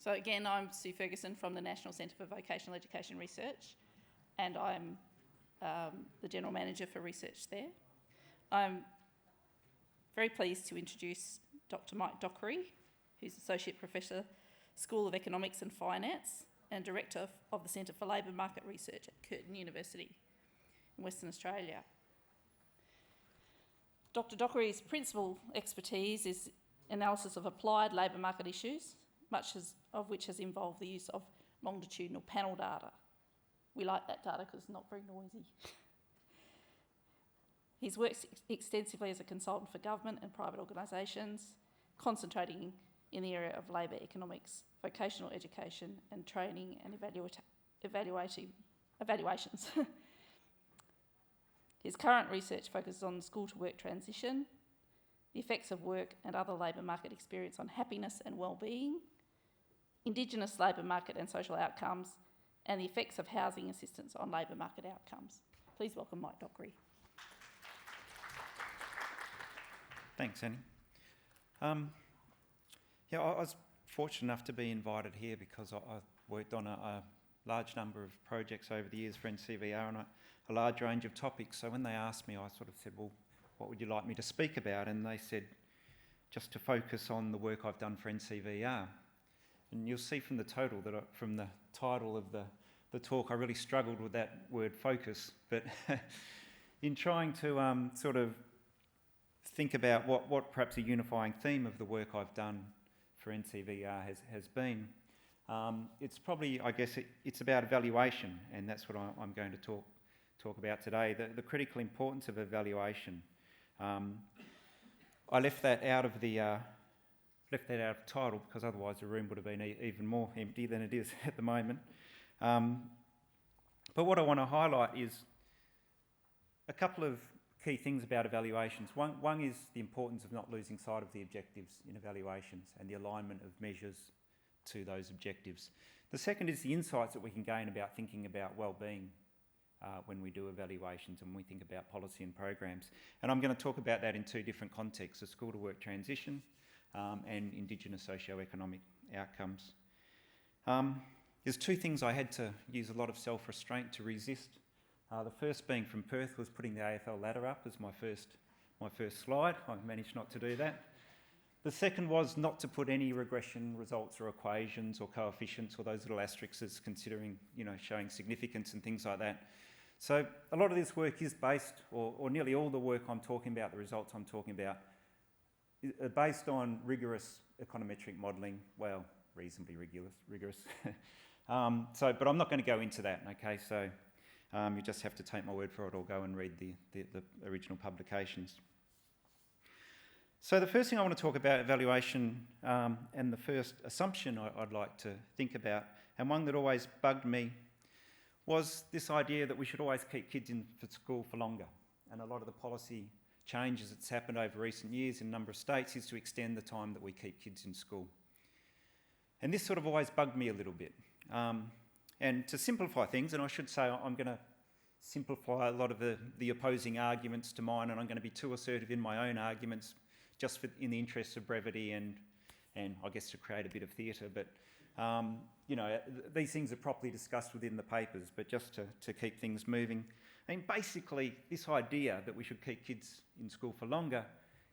So again, I'm Sue Ferguson from the National Centre for Vocational Education Research, and I'm the General Manager for research there. I'm very pleased to introduce Dr. Mike Dockery, who's Associate Professor, School of Economics and Finance, and Director of the Centre for Labour Market Research at Curtin University in Western Australia. Dr. Dockery's principal expertise is analysis of applied labour market issues, much of which has involved the use of longitudinal panel data. We like that data because it's not very noisy. He's worked extensively as a consultant for government and private organisations, concentrating in the area of labour economics, vocational education and training and evaluations. His current research focuses on school-to-work transition, the effects of work and other labour market experience on happiness and wellbeing, Indigenous labour market and social outcomes, and the effects of housing assistance on labour market outcomes. Please welcome Mike Dockery. Thanks, Annie. I was fortunate enough to be invited here because I've worked on a large number of projects over the years for NCVER on a large range of topics. So when they asked me, I sort of said, well, what would you like me to speak about? And they said, just to focus on the work I've done for NCVER. And you'll see from the title of the talk, I really struggled with that word focus. But in trying to sort of think about what perhaps a unifying theme of the work I've done for NCVER has been, it's probably, I guess, it's about evaluation, and that's what I'm going to talk about today, the critical importance of evaluation. I left that out of the title because otherwise the room would have been even more empty than it is at the moment. But what I want to highlight is a couple of key things about evaluations. One is the importance of not losing sight of the objectives in evaluations and the alignment of measures to those objectives. The second is the insights that we can gain about thinking about wellbeing when we do evaluations and when we think about policy and programs. And I'm going to talk about that in two different contexts, the school-to-work transition and Indigenous socio-economic outcomes. There's two things I had to use a lot of self-restraint to resist. The first being from Perth was putting the AFL ladder up as my first slide. I managed not to do that. The second was not to put any regression results or equations or coefficients or those little asterisks considering, showing significance and things like that. So a lot of this work is based, or nearly all the work I'm talking about, the results I'm talking about, are based on rigorous econometric modelling, well, reasonably rigorous. But I'm not going to go into that, okay? So you just have to take my word for it or go and read the original publications. So the first thing I want to talk about evaluation and the first assumption I'd like to think about, and one that always bugged me, was this idea that we should always keep kids in for school for longer. And a lot of the policy changes that's happened over recent years in a number of states is to extend the time that we keep kids in school. And this sort of always bugged me a little bit. And to simplify things, and I should say I'm going to simplify a lot of the opposing arguments to mine, and I'm going to be too assertive in my own arguments just in the interest of brevity and I guess to create a bit of theatre. But, these things are properly discussed within the papers, but just to keep things moving. I mean, basically, this idea that we should keep kids in school for longer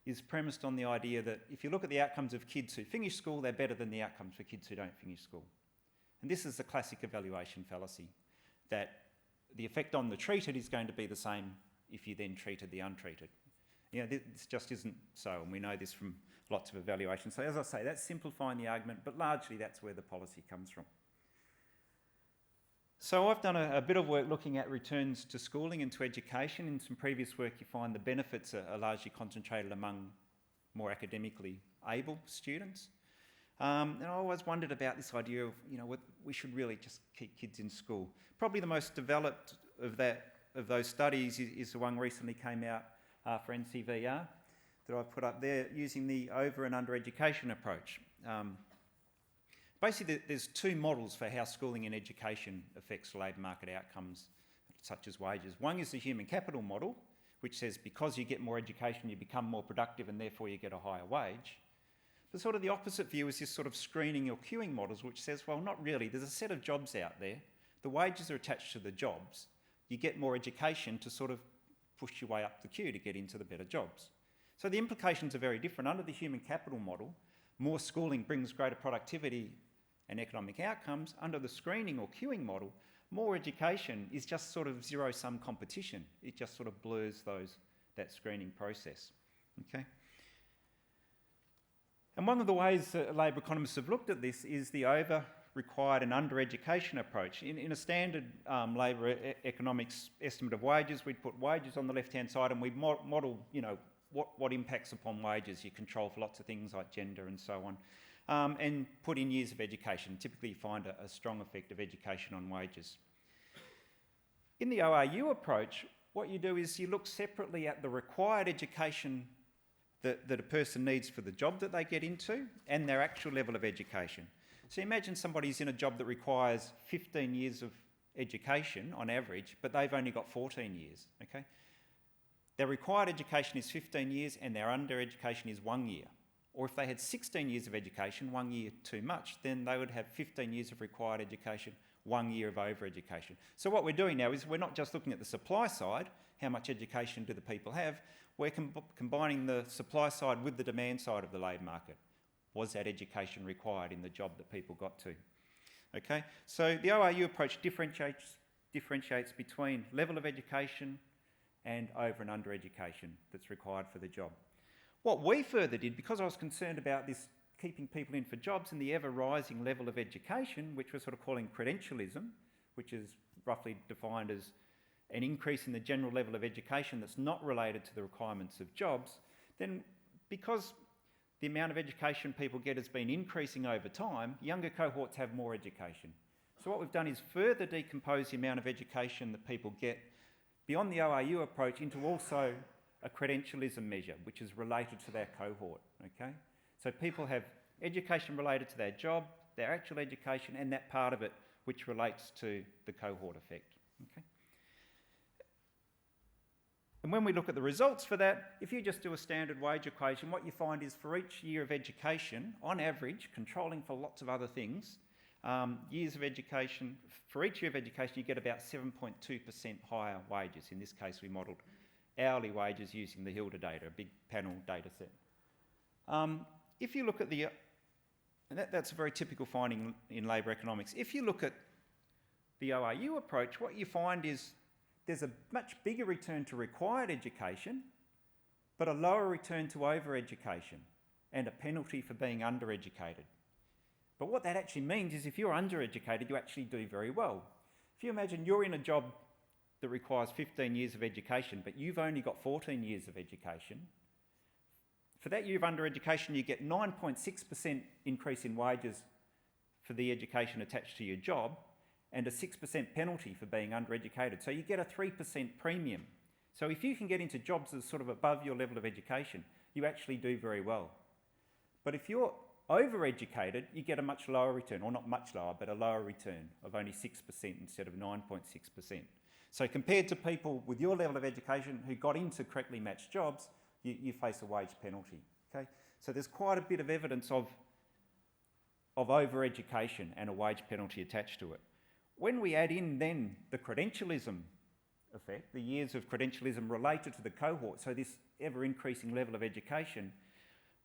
is premised on the idea that if you look at the outcomes of kids who finish school, they're better than the outcomes for kids who don't finish school. And this is the classic evaluation fallacy, that the effect on the treated is going to be the same if you then treated the untreated. This just isn't so, and we know this from lots of evaluations. So as I say, that's simplifying the argument, but largely that's where the policy comes from. So I've done a bit of work looking at returns to schooling and to education. In some previous work, you find the benefits are largely concentrated among more academically able students. And I always wondered about this idea of, we should really just keep kids in school. Probably the most developed of those studies is the one recently came out for NCVER that I've put up there using the over and under education approach. Basically, there's two models for how schooling and education affects labour market outcomes, such as wages. One is the human capital model, which says because you get more education, you become more productive and therefore you get a higher wage. The sort of the opposite view is this sort of screening or queuing models, which says, well, not really. There's a set of jobs out there. The wages are attached to the jobs. You get more education to sort of push your way up the queue to get into the better jobs. So the implications are very different. Under the human capital model, more schooling brings greater productivity and economic outcomes. Under the screening or queuing model, more education is just sort of zero-sum competition. It just sort of blurs that screening process. Okay? And one of the ways that labour economists have looked at this is the over-required and under-education approach. In a standard labour economics estimate of wages, we'd put wages on the left-hand side and we'd model, what impacts upon wages. You control for lots of things like gender and so on, and put in years of education. Typically you find a strong effect of education on wages. In the ORU approach, what you do is you look separately at the required education that a person needs for the job that they get into and their actual level of education. So imagine somebody's in a job that requires 15 years of education on average, but they've only got 14 years, okay? Their required education is 15 years and their under education is 1 year. Or if they had 16 years of education, 1 year too much, then they would have 15 years of required education, 1 year of over education. So what we're doing now is we're not just looking at the supply side, how much education do the people have, we're combining the supply side with the demand side of the labour market. Was that education required in the job that people got to? Okay, so the ORU approach differentiates between level of education and over and under education that's required for the job. What we further did, because I was concerned about this keeping people in for jobs and the ever-rising level of education, which we're sort of calling credentialism, which is roughly defined as an increase in the general level of education that's not related to the requirements of jobs, then because the amount of education people get has been increasing over time, younger cohorts have more education. So what we've done is further decompose the amount of education that people get beyond the ORU approach into also a credentialism measure, which is related to their cohort, okay? So people have education related to their job, their actual education, and that part of it which relates to the cohort effect, okay? And when we look at the results for that, if you just do a standard wage equation, what you find is for each year of education, on average, controlling for lots of other things, years of education, for each year of education you get about 7.2% higher wages. In this case we modelled hourly wages using the Hilda data, a big panel data set. If you look at and that's a very typical finding in labour economics. If you look at the ORU approach, what you find is there's a much bigger return to required education, but a lower return to over-education and a penalty for being under-educated. But what that actually means is if you're under-educated, you actually do very well. If you imagine you're in a job that requires 15 years of education, but you've only got 14 years of education, for that year of under-education, you get 9.6% increase in wages for the education attached to your job, and a 6% penalty for being undereducated. So you get a 3% premium. So if you can get into jobs that are sort of above your level of education, you actually do very well. But if you're overeducated, you get a much lower return, or not much lower, but a lower return of only 6% instead of 9.6%. So compared to people with your level of education who got into correctly matched jobs, you face a wage penalty. Okay? So there's quite a bit of evidence of overeducation and a wage penalty attached to it. When we add in then the credentialism effect, the years of credentialism related to the cohort, so this ever-increasing level of education,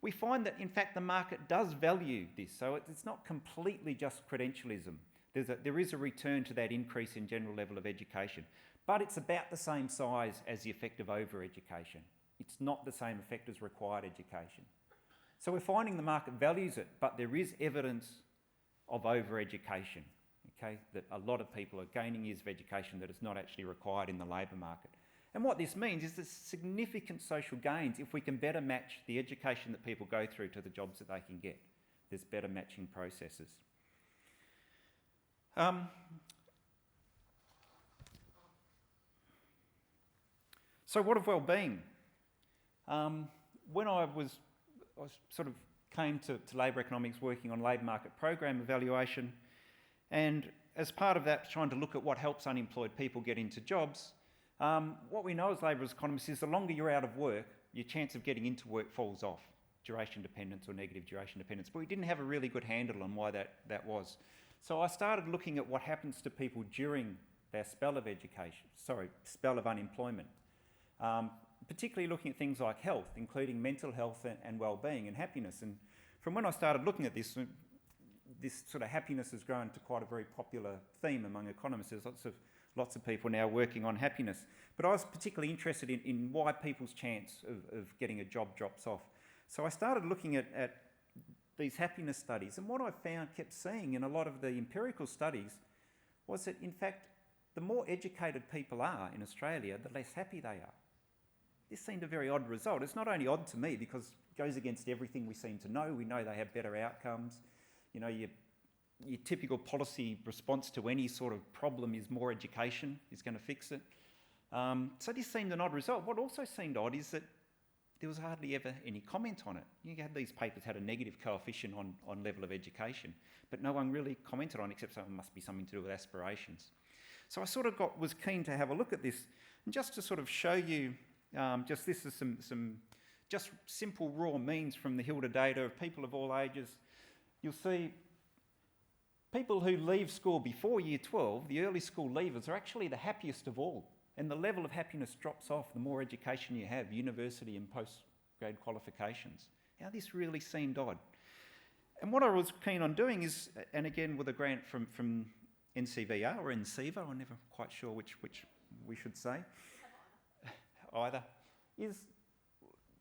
we find that in fact the market does value this. So it's not completely just credentialism. There is a return to that increase in general level of education, but it's about the same size as the effect of over-education. It's not the same effect as required education. So we're finding the market values it, but there is evidence of over-education. Okay, that a lot of people are gaining years of education that is not actually required in the labour market. And what this means is there's significant social gains if we can better match the education that people go through to the jobs that they can get. There's better matching processes. So what of wellbeing? When I sort of came to labour economics working on labour market program evaluation, and as part of that, trying to look at what helps unemployed people get into jobs, what we know as labour economists is the longer you're out of work, your chance of getting into work falls off. duration dependence or negative duration dependence, but we didn't have a really good handle on why that was. So I started looking at what happens to people during their spell of unemployment, particularly looking at things like health, including mental health and wellbeing and happiness. And from when I started looking at this sort of happiness has grown to quite a very popular theme among economists. There's lots of people now working on happiness. But I was particularly interested in why people's chance of getting a job drops off. So I started looking at these happiness studies, and what I kept seeing in a lot of the empirical studies was that, in fact, the more educated people are in Australia, the less happy they are. This seemed a very odd result. It's not only odd to me because it goes against everything we seem to know. We know they have better outcomes. You know, your typical policy response to any sort of problem is more education is going to fix it. So this seemed an odd result. What also seemed odd is that there was hardly ever any comment on it. You had these papers had a negative coefficient on level of education, but no one really commented on it except it must be something to do with aspirations. So I sort of was keen to have a look at this, and just to sort of show you, this is some just simple raw means from the Hilda data of people of all ages. You'll see people who leave school before year 12, the early school leavers, are actually the happiest of all. And the level of happiness drops off the more education you have, university and postgrad qualifications. Now, this really seemed odd. And what I was keen on doing is, and again with a grant from NCVER or NCVER, I'm never quite sure which we should say, either, is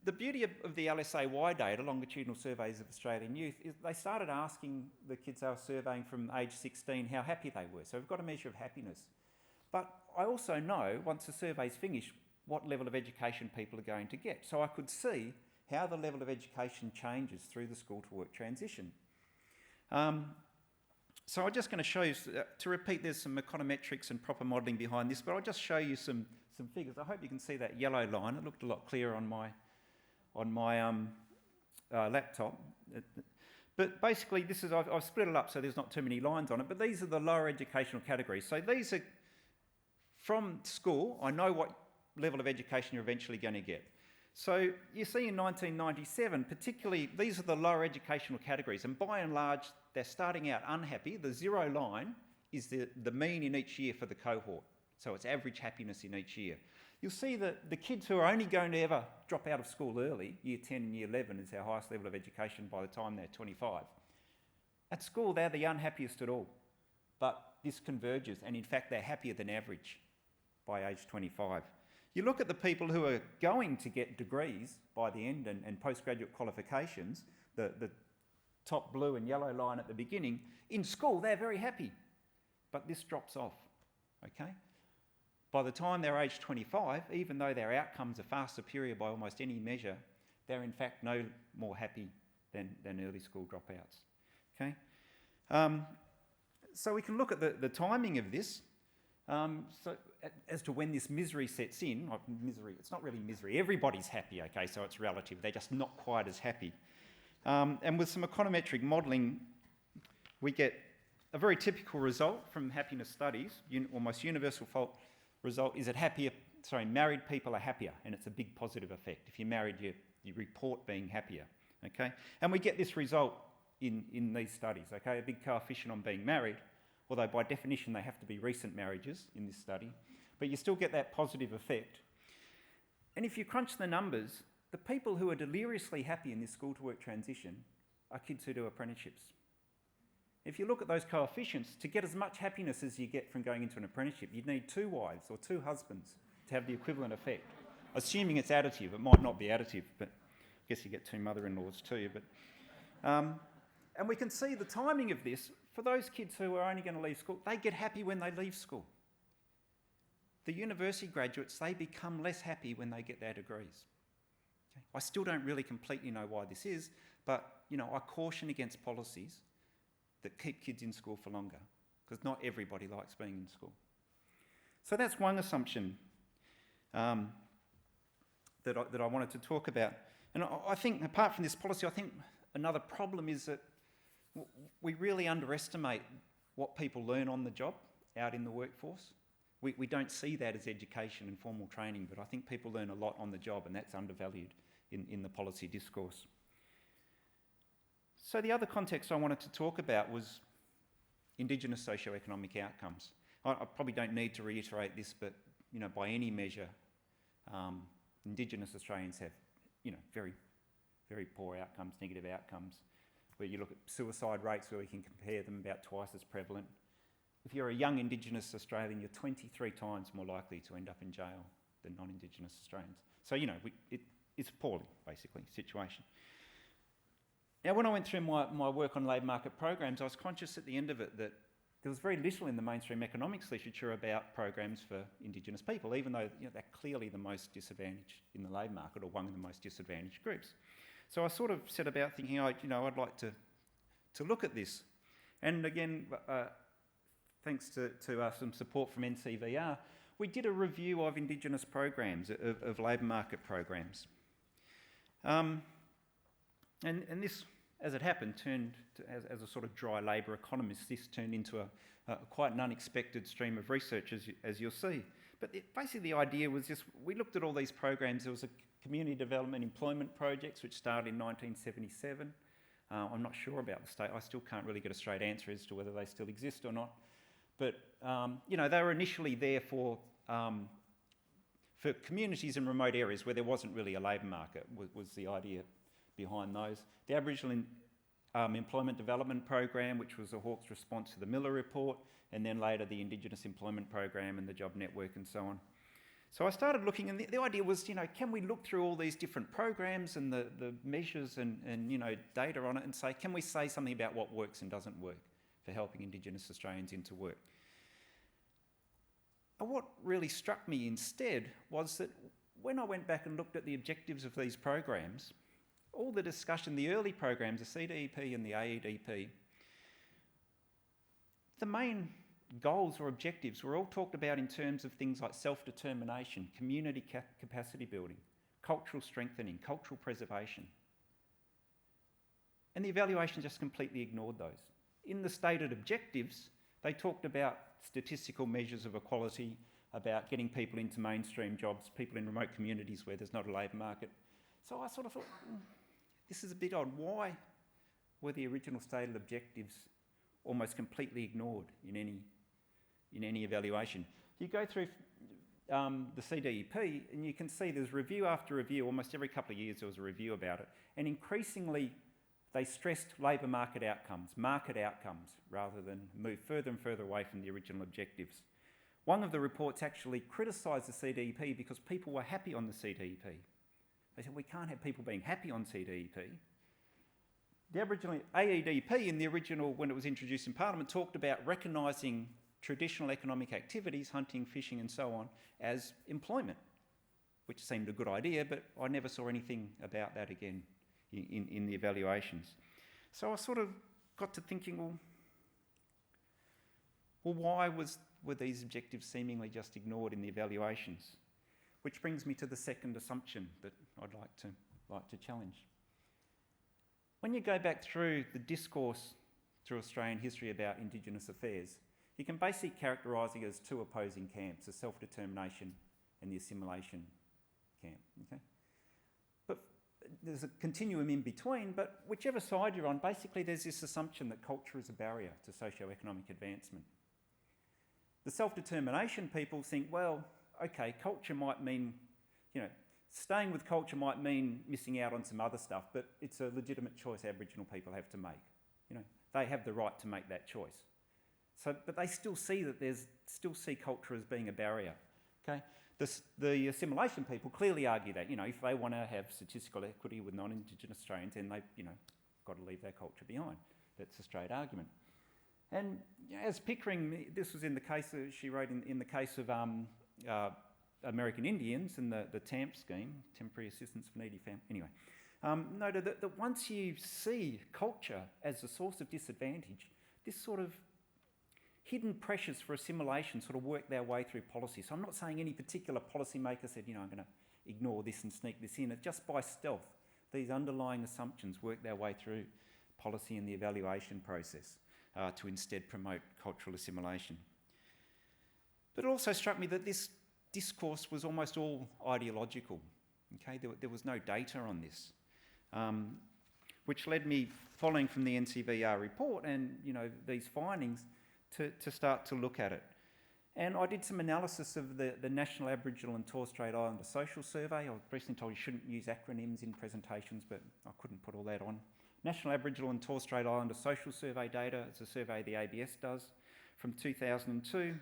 the beauty of the LSAY data, longitudinal surveys of Australian youth, is they started asking the kids they were surveying from age 16 how happy they were. So we've got a measure of happiness. But I also know, once the survey's finished, what level of education people are going to get. So I could see how the level of education changes through the school to work transition. So I'm just going to show you, to repeat, there's some econometrics and proper modelling behind this, but I'll just show you some figures. I hope you can see that yellow line. It looked a lot clearer on my laptop. But basically, this is I've split it up so there's not too many lines on it, but these are the lower educational categories. So these are from school. I know what level of education you're eventually going to get. So you see in 1997, particularly, these are the lower educational categories, and by and large, they're starting out unhappy. The zero line is the mean in each year for the cohort. So it's average happiness in each year. You'll see that the kids who are only going to ever drop out of school early, year 10 and year 11 is our highest level of education by the time they're 25. At school, they're the unhappiest at all. But this converges, and in fact, they're happier than average by age 25. You look at the people who are going to get degrees by the end and postgraduate qualifications, the top blue and yellow line at the beginning, in school, they're very happy. But this drops off, okay? By the time they're age 25, even though their outcomes are far superior by almost any measure, they're in fact no more happy than early school dropouts. Okay? So we can look at the timing of this. So as to when this misery sets in, it's not really misery. Everybody's happy, okay, so it's relative. They're just not quite as happy. And with some econometric modelling, we get a very typical result from happiness studies, almost universal result is that married people are happier, and it's a big positive effect. If you're married, you report being happier, okay? And we get this result in these studies, okay? A big coefficient on being married, although by definition they have to be recent marriages in this study, but you still get that positive effect. And if you crunch the numbers, the people who are deliriously happy in this school to work transition are kids who do apprenticeships. If you look at those coefficients, to get as much happiness as you get from going into an apprenticeship, you'd need 2 wives or 2 husbands to have the equivalent effect. Assuming it's additive, it might not be additive, but I guess you get 2 mother-in-laws too. But, and we can see the timing of this. For those kids who are only going to leave school, they get happy when they leave school. The university graduates, they become less happy when they get their degrees. Okay? I still don't really completely know why this is, but I caution against policies that keep kids in school for longer, because not everybody likes being in school. So that's one assumption that I wanted to talk about. And I think, apart from this policy, I think another problem is that we really underestimate what people learn on the job out in the workforce. We don't see that as education and formal training, but I think people learn a lot on the job, and that's undervalued in the policy discourse. So the other context I wanted to talk about was Indigenous socio-economic outcomes. I probably don't need to reiterate this, but by any measure, Indigenous Australians have very, very poor outcomes, negative outcomes. Where you look at suicide rates, where we can compare them, about twice as prevalent. If you're a young Indigenous Australian, you're 23 times more likely to end up in jail than non-Indigenous Australians. So it's a poorly, basically, situation. Now, when I went through my work on labour market programs, I was conscious at the end of it that there was very little in the mainstream economics literature about programs for Indigenous people, even though they're clearly the most disadvantaged in the labour market, or one of the most disadvantaged groups. So I sort of set about thinking, I'd like to look at this. And again, thanks to some support from NCVER, we did a review of Indigenous programs, of labour market programs. And this, as it happened, turned to, as a sort of dry labour economist, this turned into a quite an unexpected stream of research, as you'll see. But basically the idea was just, we looked at all these programs. There was a community development employment projects which started in 1977. I'm not sure about the state. I still can't really get a straight answer as to whether they still exist or not. But they were initially there for communities in remote areas where there wasn't really a labour market, was the idea behind those. The Aboriginal Employment Development Program, which was a Hawke's response to the Miller Report, and then later the Indigenous Employment Program and the Job Network and so on. So I started looking, and the idea was, can we look through all these different programs and the measures and data on it and say, can we say something about what works and doesn't work for helping Indigenous Australians into work? And what really struck me instead was that when I went back and looked at the objectives of these programs, all the discussion, the early programs, the CDEP and the AEDP, the main goals or objectives were all talked about in terms of things like self-determination, community capacity building, cultural strengthening, cultural preservation. And the evaluation just completely ignored those. In the stated objectives, they talked about statistical measures of equality, about getting people into mainstream jobs, people in remote communities where there's not a labour market. So I sort of thought, this is a bit odd. Why were the original stated objectives almost completely ignored in any evaluation? You go through the CDEP and you can see there's review after review. Almost every couple of years there was a review about it. And increasingly they stressed labour market outcomes, rather than move further and further away from the original objectives. One of the reports actually criticised the CDEP because people were happy on the CDEP. They said, we can't have people being happy on CDEP. The Aboriginal AEDP in the original, when it was introduced in Parliament, talked about recognising traditional economic activities, hunting, fishing and so on, as employment, which seemed a good idea, but I never saw anything about that again in the evaluations. So I sort of got to thinking, well, why were these objectives seemingly just ignored in the evaluations? Which brings me to the second assumption that I'd like to challenge. When you go back through the discourse through Australian history about Indigenous affairs, you can basically characterise it as two opposing camps, the self-determination and the assimilation camp. Okay? But there's a continuum in between, but whichever side you're on, basically there's this assumption that culture is a barrier to socio-economic advancement. The self-determination people think, well, okay, culture might mean, staying with culture might mean missing out on some other stuff, but it's a legitimate choice Aboriginal people have to make. They have the right to make that choice. So, but they still see culture as being a barrier. Okay, the assimilation people clearly argue that if they want to have statistical equity with non-Indigenous Australians, then they've got to leave their culture behind. That's a straight argument. And as Pickering, this was in the case she wrote in the case of American Indians and the TAMP scheme, Temporary Assistance for Needy Families. Anyway, noted that once you see culture as a source of disadvantage, this sort of hidden pressures for assimilation sort of work their way through policy. So I'm not saying any particular policymaker said, I'm going to ignore this and sneak this in. It's just by stealth. These underlying assumptions work their way through policy and the evaluation process to instead promote cultural assimilation. But it also struck me that this discourse was almost all ideological. Okay, there was no data on this. which led me, following from the NCVER report and, you know, these findings, to start to look at it. And I did some analysis of the National Aboriginal and Torres Strait Islander Social Survey. I was recently told you shouldn't use acronyms in presentations, but I couldn't put all that on. National Aboriginal and Torres Strait Islander Social Survey data. It's a survey the ABS does from 2002,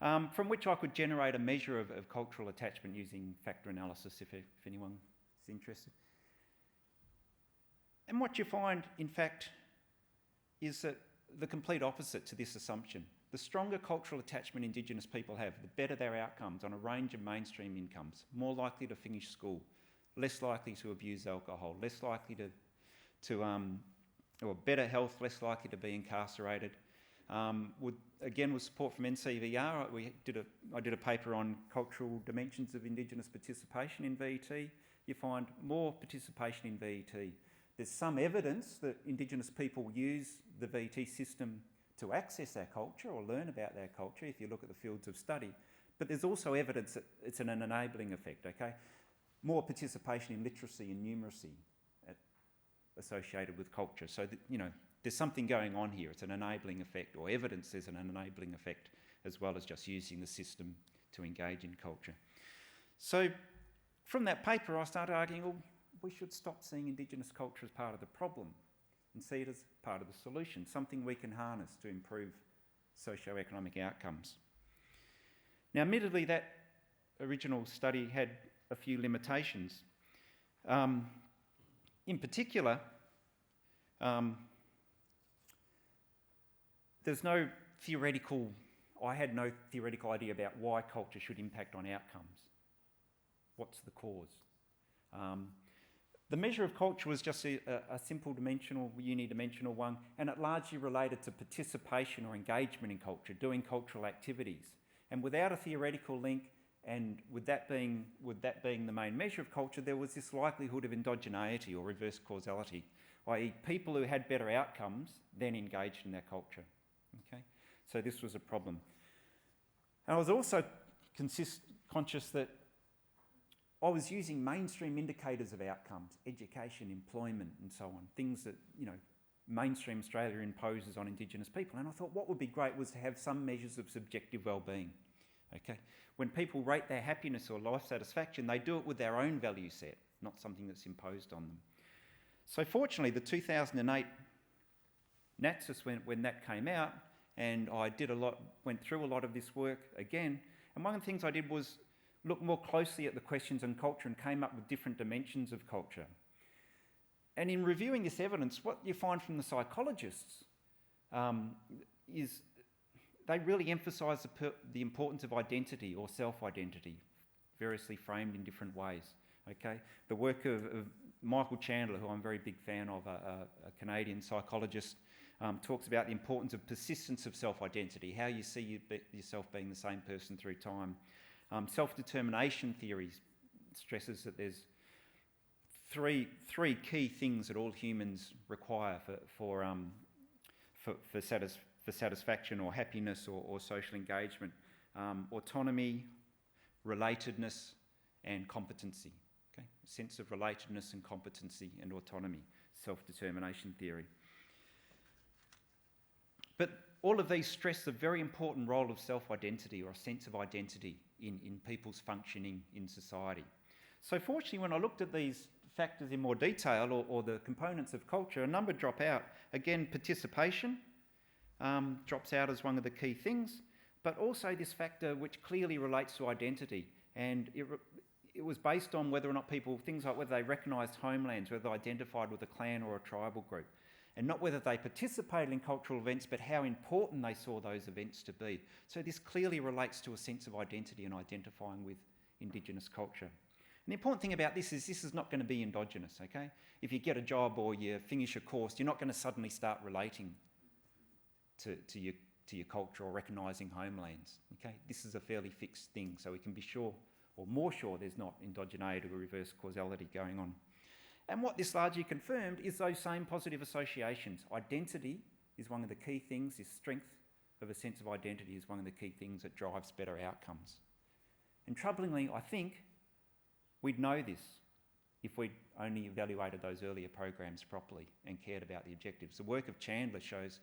from which I could generate a measure of cultural attachment using factor analysis if anyone is interested. And what you find, in fact, is that the complete opposite to this assumption. The stronger cultural attachment Indigenous people have, the better their outcomes on a range of mainstream incomes. More likely to finish school, less likely to abuse alcohol, less likely or better health, less likely to be incarcerated. With support from NCVER, I did a paper on cultural dimensions of Indigenous participation in VET. You find more participation in VET. There's some evidence that Indigenous people use the VET system to access their culture or learn about their culture, if you look at the fields of study. But there's also evidence that it's an enabling effect, okay? More participation in literacy and numeracy associated with culture. So, there's something going on here. It's an enabling effect, or evidence there's an enabling effect, as well as just using the system to engage in culture. So, from that paper, I started arguing, well, we should stop seeing Indigenous culture as part of the problem and see it as part of the solution, something we can harness to improve socio-economic outcomes. Now, admittedly, that original study had a few limitations. In particular, I had no theoretical idea about why culture should impact on outcomes. What's the cause? The measure of culture was just a simple unidimensional one, and it largely related to participation or engagement in culture, doing cultural activities. And without a theoretical link, and with that being the main measure of culture, there was this likelihood of endogeneity or reverse causality, i.e. people who had better outcomes then engaged in their culture. Okay? So this was a problem. And I was also conscious that I was using mainstream indicators of outcomes, education, employment, and so on, things that, mainstream Australia imposes on Indigenous people. And I thought what would be great was to have some measures of subjective wellbeing. Okay? When people rate their happiness or life satisfaction, they do it with their own value set, not something that's imposed on them. So fortunately, the 2008 NATSIS, when that came out, and I went through a lot of this work again, and one of the things I did was look more closely at the questions on culture and came up with different dimensions of culture. And in reviewing this evidence, what you find from the psychologists is they really emphasise the importance of identity or self-identity, variously framed in different ways. Okay, the work of Michael Chandler, who I'm a very big fan of, a Canadian psychologist, talks about the importance of persistence of self-identity, how you see yourself being the same person through time. Self-determination theories stresses that there's three key things that all humans require for satisfaction or happiness or social engagement: autonomy, relatedness, and competency. Okay, a sense of relatedness and competency and autonomy, self-determination theory. But all of these stress the very important role of self-identity or a sense of identity in people's functioning in society. So fortunately, when I looked at these factors in more detail, or the components of culture, a number drop out. Again, participation drops out as one of the key things, but also this factor which clearly relates to identity. And it was based on whether or not people, things like whether they recognised homelands, whether they identified with a clan or a tribal group, and not whether they participated in cultural events, but how important they saw those events to be. So this clearly relates to a sense of identity and identifying with Indigenous culture. And the important thing about this is not going to be endogenous, okay? If you get a job or you finish a course, you're not going to suddenly start relating to your culture or recognising homelands, okay? This is a fairly fixed thing, so we can be sure, or more sure, there's not endogeneity or reverse causality going on. And what this largely confirmed is those same positive associations. Identity is one of the key things. This strength of a sense of identity is one of the key things that drives better outcomes. And troublingly, I think we'd know this. if we only evaluated those earlier programs properly and cared about the objectives. The work of Chandler shows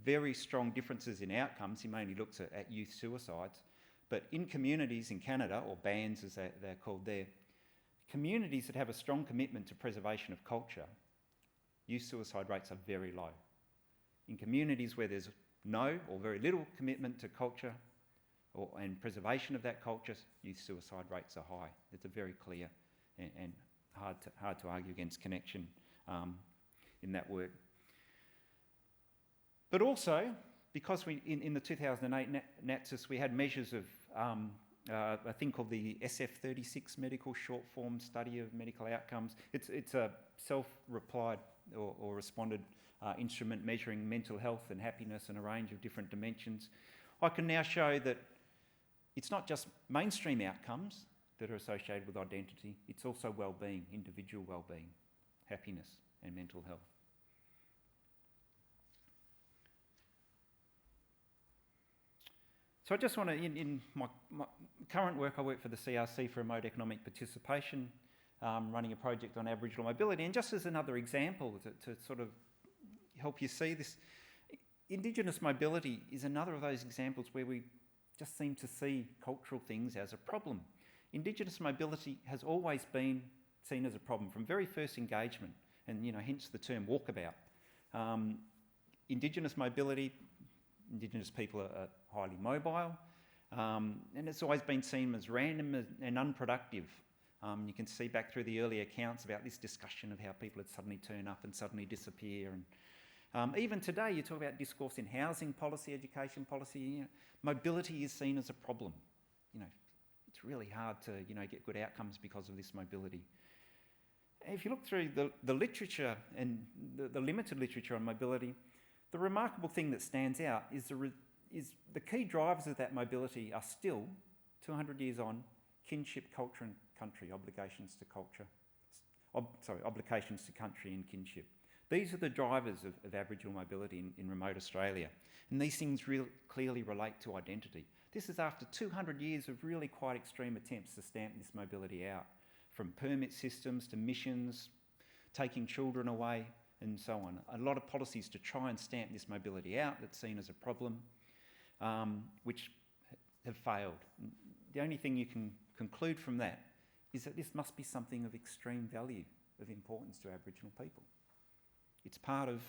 very strong differences in outcomes. He mainly looks at youth suicides, but in communities in Canada, or bands as they're called there, communities that have a strong commitment to preservation of culture, youth suicide rates are very low. In communities where there's no or very little commitment to culture and preservation of that culture, youth suicide rates are high. It's a very clear and hard to argue against connection in that work. But also, because in the 2008 NATSIS we had measures of a thing called the SF36 medical short form study of medical outcomes. It's a self-replied or responded instrument measuring mental health and happiness and a range of different dimensions. I can now show that it's not just mainstream outcomes that are associated with identity, it's also well-being, individual well-being, happiness and mental health. So I just want to, in my current work, I work for the CRC for Remote Economic Participation, running a project on Aboriginal mobility. And just as another example to sort of help you see this, Indigenous mobility is another of those examples where we just seem to see cultural things as a problem. Indigenous mobility has always been seen as a problem from very first engagement, and hence the term walkabout. Indigenous mobility, Indigenous people are highly mobile, and it's always been seen as random and unproductive. You can see back through the early accounts about this discussion of how people would suddenly turn up and suddenly disappear. And even today, you talk about discourse in housing policy, education policy. Mobility is seen as a problem. It's really hard to get good outcomes because of this mobility. If you look through the literature and the limited literature on mobility, the remarkable thing that stands out is the key drivers of that mobility are still, 200 years on, kinship, culture and country, obligations to culture. Obligations to country and kinship. These are the drivers of Aboriginal mobility in remote Australia. And these things really clearly relate to identity. This is after 200 years of really quite extreme attempts to stamp this mobility out, from permit systems to missions, taking children away, and so on. A lot of policies to try and stamp this mobility out that's seen as a problem, which have failed. The only thing you can conclude from that is that this must be something of extreme value, of importance to Aboriginal people. It's part of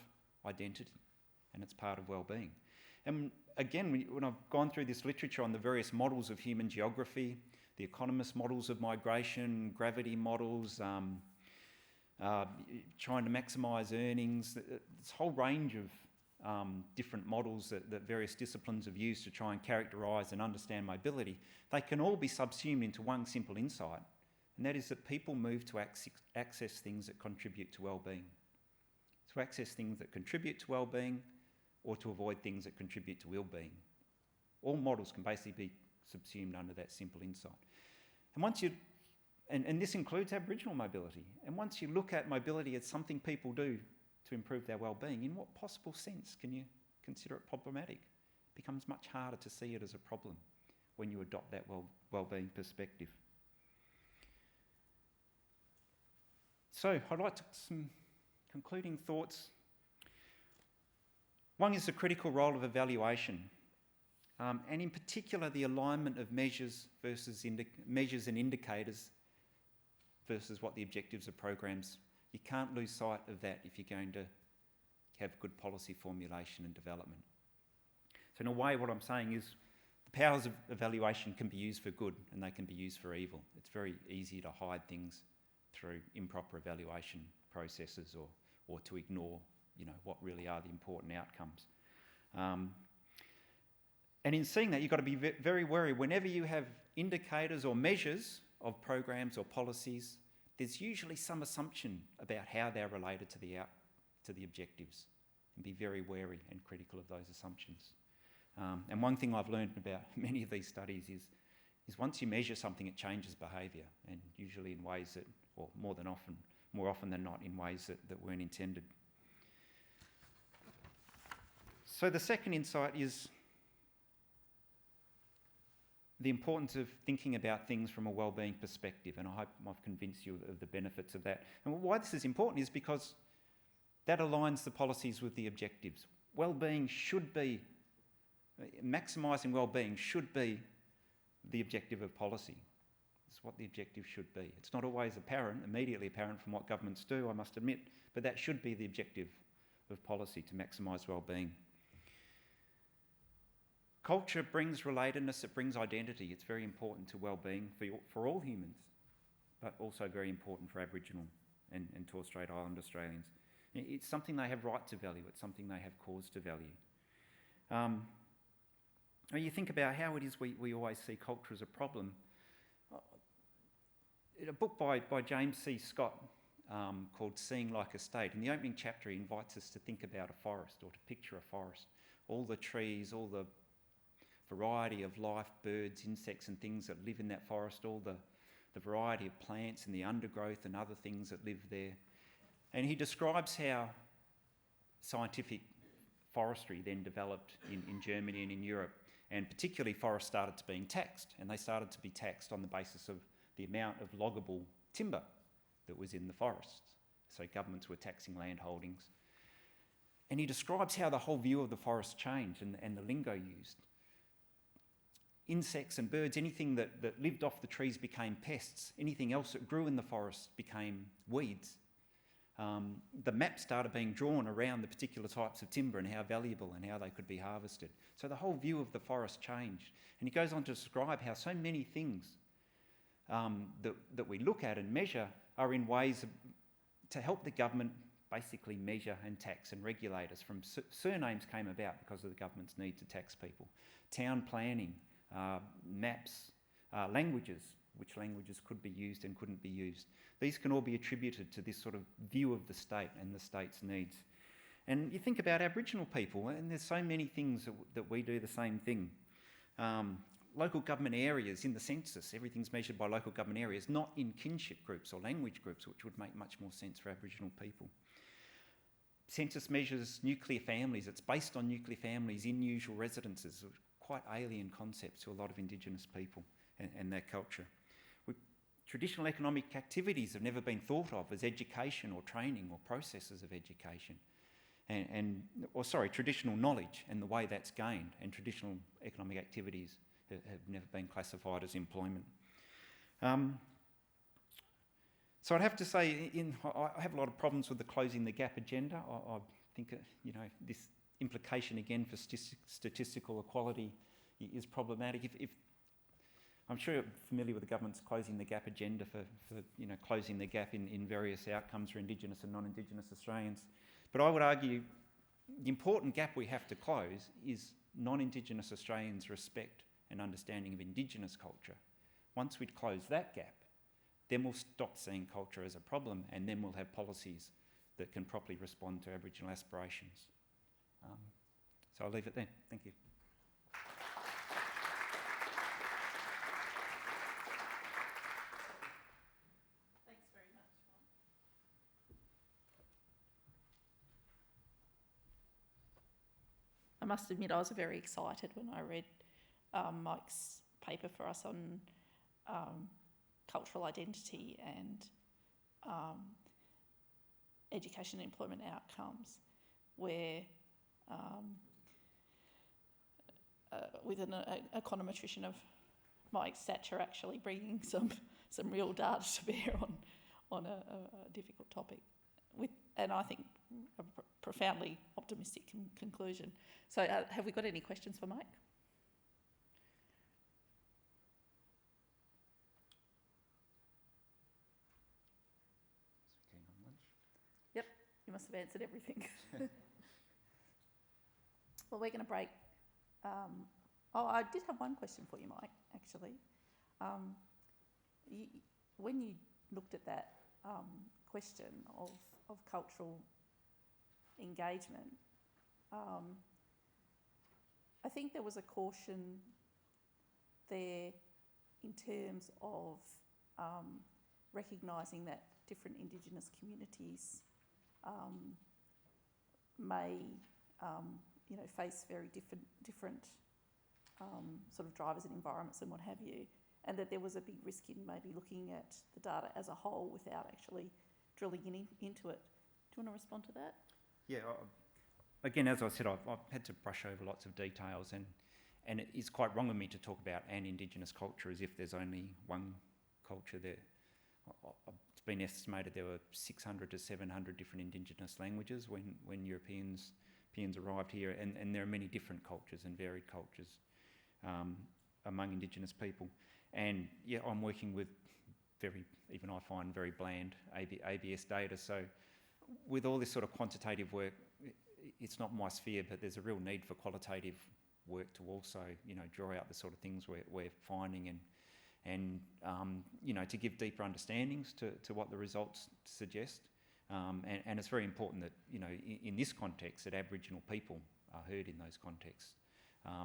identity and it's part of well-being. And again, when I've gone through this literature on the various models of human geography, the economist models of migration, gravity models, trying to maximise earnings, this whole range of different models that various disciplines have used to try and characterise and understand mobility, they can all be subsumed into one simple insight, and that is that people move to access things that contribute to well-being. To access things that contribute to well-being or to avoid things that contribute to ill-being. All models can basically be subsumed under that simple insight. And this includes Aboriginal mobility. And once you look at mobility as something people do to improve their well-being, in what possible sense can you consider it problematic? It becomes much harder to see it as a problem when you adopt that well-being perspective. So I'd like some concluding thoughts. One is the critical role of evaluation, and in particular the alignment of measures versus measures and indicators versus what the objectives of programs. You can't lose sight of that if you're going to have good policy formulation and development. So in a way, what I'm saying is the powers of evaluation can be used for good and they can be used for evil. It's very easy to hide things through improper evaluation processes or to ignore what really are the important outcomes. And in seeing that, you've got to be very wary. Whenever you have indicators or measures of programs or policies, there's usually some assumption about how they're related to the objectives, and be very wary and critical of those assumptions. And one thing I've learned about many of these studies is once you measure something, it changes behaviour, and usually in ways that, or more often than not, in ways that weren't intended. So the second insight is the importance of thinking about things from a wellbeing perspective, and I hope I've convinced you of the benefits of that. And why this is important is because that aligns the policies with the objectives. Wellbeing should be, maximising wellbeing should be the objective of policy. It's what the objective should be. It's not always immediately apparent from what governments do, I must admit, but that should be the objective of policy, to maximise wellbeing. Culture brings relatedness, it brings identity. It's very important to wellbeing for all humans, but also very important for Aboriginal and Torres Strait Island Australians. It's something they have right to value, it's something they have cause to value. When you think about how it is we always see culture as a problem, in a book by James C. Scott called Seeing Like a State, in the opening chapter he invites us to think about a forest, or to picture a forest. All the trees, all the variety of life, birds, insects and things that live in that forest, all the variety of plants and the undergrowth and other things that live there. And he describes how scientific forestry then developed in Germany and in Europe, and particularly forests started to being taxed, and they started to be taxed on the basis of the amount of loggable timber that was in the forests. So governments were taxing land holdings. And he describes how the whole view of the forest changed and the lingo used. Insects and birds, anything that lived off the trees became pests. Anything else that grew in the forest became weeds. The map started being drawn around the particular types of timber and how valuable and how they could be harvested. So the whole view of the forest changed. And he goes on to describe how so many things that we look at and measure are in ways to help the government basically measure and tax and regulate us. From surnames came about because of the government's need to tax people. Town planning, maps, languages, which languages could be used and couldn't be used. These can all be attributed to this sort of view of the state and the state's needs. And you think about Aboriginal people, and there's so many things that we do the same thing. Local government areas in the census, everything's measured by local government areas, not in kinship groups or language groups, which would make much more sense for Aboriginal people. Census measures nuclear families. It's based on nuclear families in usual residences, quite alien concepts to a lot of Indigenous people and their culture. Traditional economic activities have never been thought of as education or training or processes of education. Traditional knowledge and the way that's gained, and traditional economic activities have never been classified as employment. So I'd have to say, I have a lot of problems with the closing the gap agenda. I think this implication again for statistical equality is problematic. If I'm sure you're familiar with the government's closing the gap agenda for closing the gap in various outcomes for Indigenous and non-Indigenous Australians. But I would argue the important gap we have to close is non-Indigenous Australians' respect and understanding of Indigenous culture. Once we close that gap, then we'll stop seeing culture as a problem, and then we'll have policies that can properly respond to Aboriginal aspirations. So I'll leave it there. Thank you. Thanks very much, Mike. I must admit I was very excited when I read Mike's paper for us on cultural identity and education and employment outcomes, where with an econometrician of Mike's stature actually bringing some real data to bear on a difficult topic, and I think a profoundly optimistic conclusion. So have we got any questions for Mike? Yep, you must have answered everything. Well, we're going to break. I did have one question for you, Mike, actually. When you looked at that question of cultural engagement, I think there was a caution there in terms of recognising that different Indigenous communities may face very different sort of drivers and environments and what have you, and that there was a big risk in maybe looking at the data as a whole without actually drilling into it. Do you want to respond to that? Yeah, again, as I said, I've had to brush over lots of details, and it is quite wrong of me to talk about an Indigenous culture as if there's only one culture there. It's been estimated there were 600 to 700 different Indigenous languages when Europeans arrived here, and there are many different cultures and varied cultures among Indigenous people. And yeah, I'm working with even I find very bland ABS data. So with all this sort of quantitative work, it's not my sphere, but there's a real need for qualitative work to also, draw out the sort of things we're finding and to give deeper understandings to what the results suggest. And it's very important that, in this context, that Aboriginal people are heard in those contexts.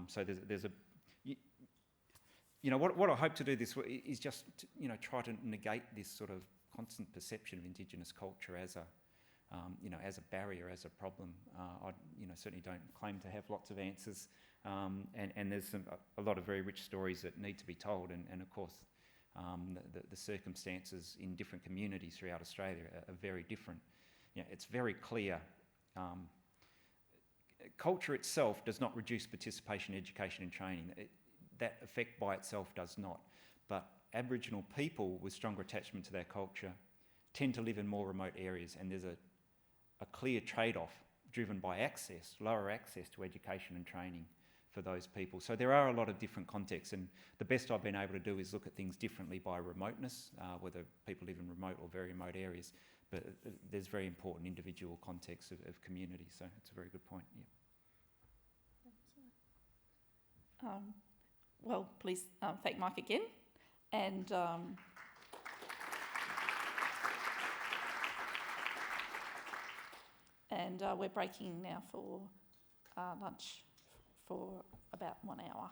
So there's a... what I hope to do this is just, try to negate this sort of constant perception of Indigenous culture as a barrier, as a problem. I, certainly don't claim to have lots of answers, and there's a lot of very rich stories that need to be told, and of course, the circumstances in different communities throughout Australia are very different. It's very clear. Culture itself does not reduce participation, education, and training. That effect by itself does not. But Aboriginal people with stronger attachment to their culture tend to live in more remote areas, and there's a clear trade-off driven by lower access to education and training for those people. So there are a lot of different contexts, and the best I've been able to do is look at things differently by remoteness, whether people live in remote or very remote areas, but there's very important individual contexts of community, so it's a very good point, yeah. Well, please thank Mike again, and we're breaking now for lunch for about 1 hour.